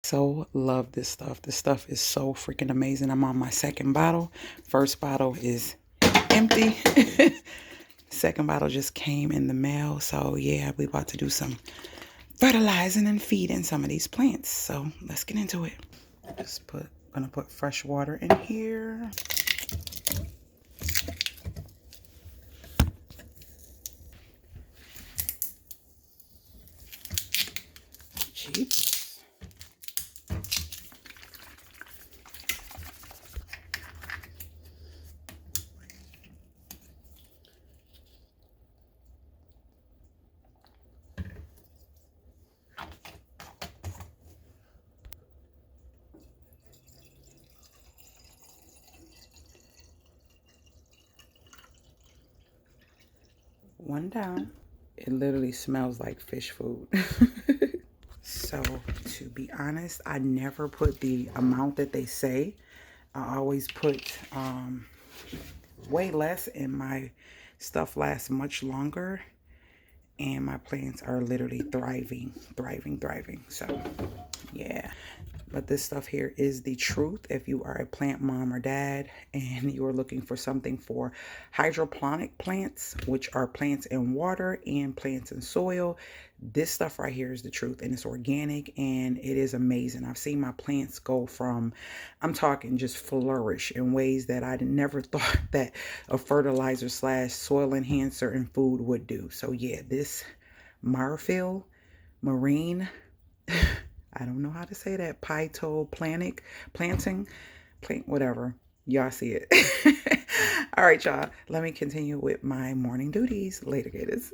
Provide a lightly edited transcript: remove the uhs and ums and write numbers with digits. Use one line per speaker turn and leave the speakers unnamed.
So love this stuff. This stuff is so freaking amazing. I'm on my second bottle. First bottle is empty. Second bottle just came in the mail. So yeah, we about to do some fertilizing and feeding some of these plants. So let's get into it. Gonna put fresh water in here. Jeeps. One down. It literally smells like fish food. So to be honest, I never put the amount that they say. I always put way less, and my stuff lasts much longer, and my plants are literally thriving. So yeah, but this stuff here is the truth. If you are a plant mom or dad and you are looking for something for hydroponic plants, which are plants in water and plants in soil, this stuff right here is the truth, and it's organic and it is amazing. I've seen my plants go from, I'm talking just flourish in ways that I never thought that a fertilizer slash soil enhancer and food would do. So yeah, this Marfil Marine, I don't know how to say that, planting, whatever. Y'all see it. All right, y'all. Let me continue with my morning duties. Later, gators.